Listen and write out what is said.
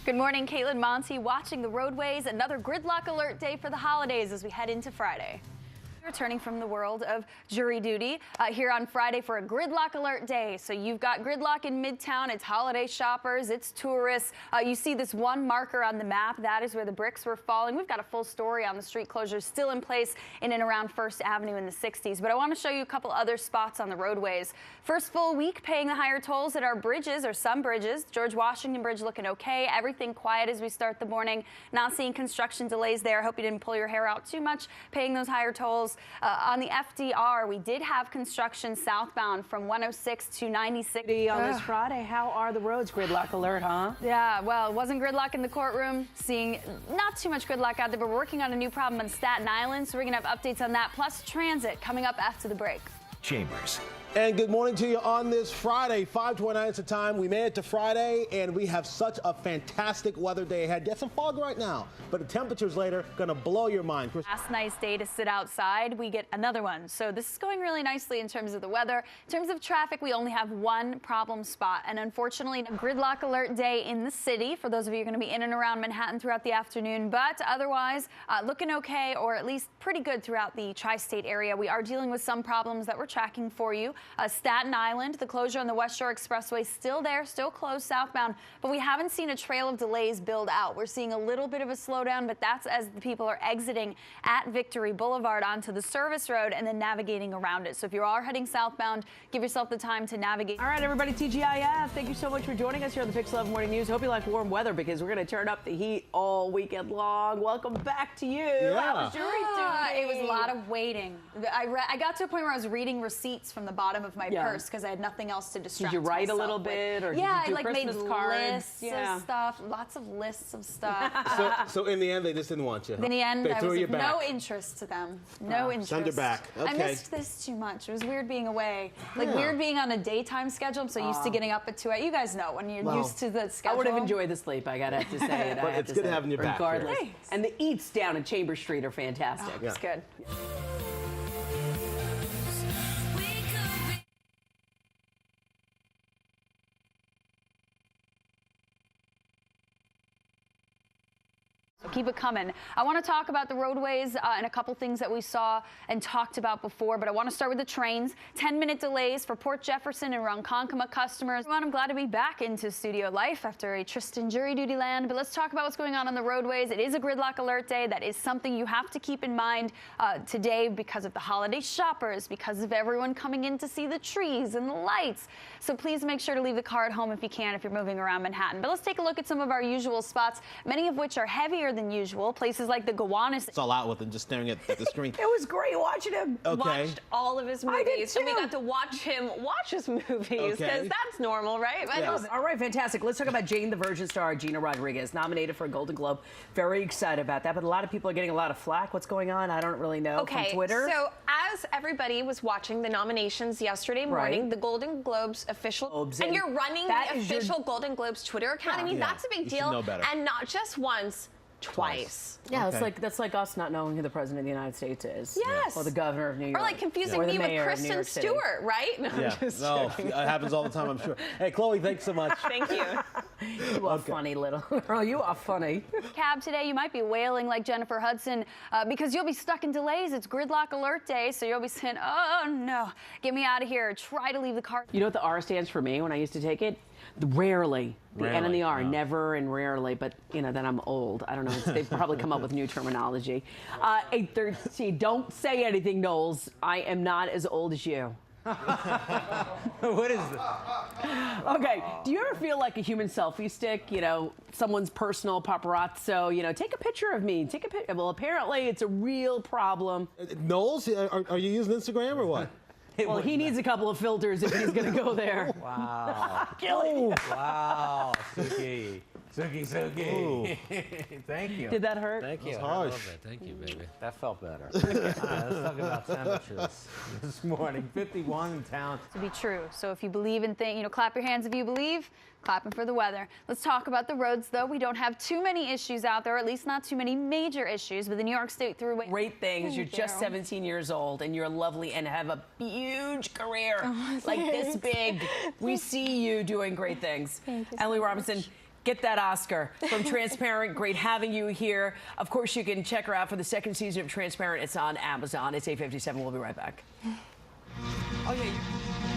Good morning, Caitlin Monty watching the roadways. Another gridlock alert day for the holidays as we head into Friday. Returning from the world of jury duty here on Friday for a gridlock alert day. So you've got gridlock in Midtown. It's holiday shoppers, it's tourists. You see this one marker on the map. That is where the bricks were falling. We've got a full story on the street closures still in place in and around First Avenue in the 60s. But I want to show you a couple other spots on the roadways. First full week paying the higher tolls at our bridges, or some bridges. George Washington Bridge looking okay. Everything quiet as we start the morning. Not seeing construction delays there. Hope you didn't pull your hair out too much paying those higher tolls. On the FDR, we did have construction southbound from 106 to 96. On this Friday, how are the roads? Gridlock alert, huh? Yeah, well, it wasn't gridlock in the courtroom. Seeing not too much gridlock out there, but we're working on a new problem on Staten Island, so we're going to have updates on that, plus transit coming up after the break. Chambers. And good morning to you on this Friday. 5:29 is the time. We made it to Friday, and we have such a fantastic weather day ahead. Get some fog right now, but the temperatures later going to blow your mind. Last nice day to sit outside. We get another one. So this is going really nicely in terms of the weather. In terms of traffic, we only have one problem spot, and unfortunately, a gridlock alert day in the city for those of you who are going to be in and around Manhattan throughout the afternoon. But otherwise, looking okay, or at least pretty good throughout the tri-state area. We are dealing with some problems that we're tracking for you. Staten Island, the closure on the West Shore Expressway still there, still closed southbound, but we haven't seen a trail of delays build out. We're seeing a little bit of a slowdown, but that's as the people are exiting at Victory Boulevard onto the service road and then navigating around it. So if you are heading southbound, give yourself the time to navigate. All right, everybody, TGIF, thank you so much for joining us here on the Pix 11 Morning News. Hope you like warm weather because we're going to turn up the heat all weekend long. Welcome back to you. How was jury duty? It was a lot of waiting. I got to a point where I was reading receipts from the bottom of my purse because I had nothing else to distract myself. Did you write myself a little bit, or did yeah, you do I Christmas made cards? lists of stuff, lots of lists of stuff. So in the end, they just didn't want you. In the end, They I threw was you of back. no interest to them. No interest. Send her back. Okay. I missed this too much. It was weird being away. Like weird being on a daytime schedule. I'm so used to getting up at 2 a.m. You guys know when you're used to the schedule. I would have enjoyed the sleep, I gotta have to say it. But it's good having you back here. Regardless. And the eats down in Chambers Street are fantastic. It's good. Keep it coming. I want to talk about the roadways and a couple things that we saw and talked about before, but I want to start with the trains. 10-minute delays for Port Jefferson and Ronkonkoma customers. I'm glad to be back into studio life after a Tristan jury duty land, but let's talk about what's going on the roadways. It is a gridlock alert day. That is something you have to keep in mind today because of the holiday shoppers, because of everyone coming in to see the trees and the lights. So please make sure to leave the car at home if you can, if you're moving around Manhattan. But let's take a look at some of our usual spots, many of which are heavier than usual. Places like the Gowanus. It's all out with him, just staring at the screen. It was great watching him. Okay. Watched all of his movies, so we got to watch him watch his movies, because that's normal, right? I love it. All right, fantastic. Let's talk about Jane the Virgin star Gina Rodriguez, nominated for a Golden Globe. Very excited about that, but a lot of people are getting a lot of flack. What's going on? I don't really know from Twitter. So as everybody was watching the nominations yesterday morning, the Golden Globes official, and you're running the official Golden Globes Twitter account. I mean, that's a big deal, and not just once. Twice. Yeah, that's like us not knowing who the president of the United States is. Yes. Or the governor of New York. Or like confusing me with Kristen Stewart, right? No, I'm just joking. It happens all the time, I'm sure. Hey, Chloe, thanks so much. Thank you. You are funny, little girl. You are funny. Cab today, you might be wailing like Jennifer Hudson because you'll be stuck in delays. It's gridlock alert day, so you'll be saying, oh no, get me out of here. Try to leave the car. You know what the R stands for me when I used to take it? Rarely. The N and the R, never and rarely, but you know, then I'm old. I don't know, they've probably come up with new terminology. 8:13, don't say anything, Knowles. I am not as old as you. What is this? Okay, do you ever feel like a human selfie stick? You know, someone's personal paparazzo, you know, take a picture of me, take a picture. Well, apparently it's a real problem. Knowles, are you using Instagram or what? Well, he needs a couple of filters if he's going to go there. Wow. Killing. Wow, Suki. Suki. Thank you. Did that hurt? Thank you. That's I harsh. love it. Thank you, baby. That felt better. All right, let's talk about temperatures this morning. 51 in town. To be true. So if you believe in things, you know, clap your hands if you believe. Clapping for the weather. Let's talk about the roads, though. We don't have too many issues out there, or at least not too many major issues, but the New York State Thruway. Great things. You're just 17 years old, and you're lovely and have a huge career like this big. We see you doing great things. Emily Robinson, get that Oscar from Transparent. Great having you here. Of course, you can check her out for the second season of Transparent. It's on Amazon. It's 8:57. We'll be right back. Oh, yeah.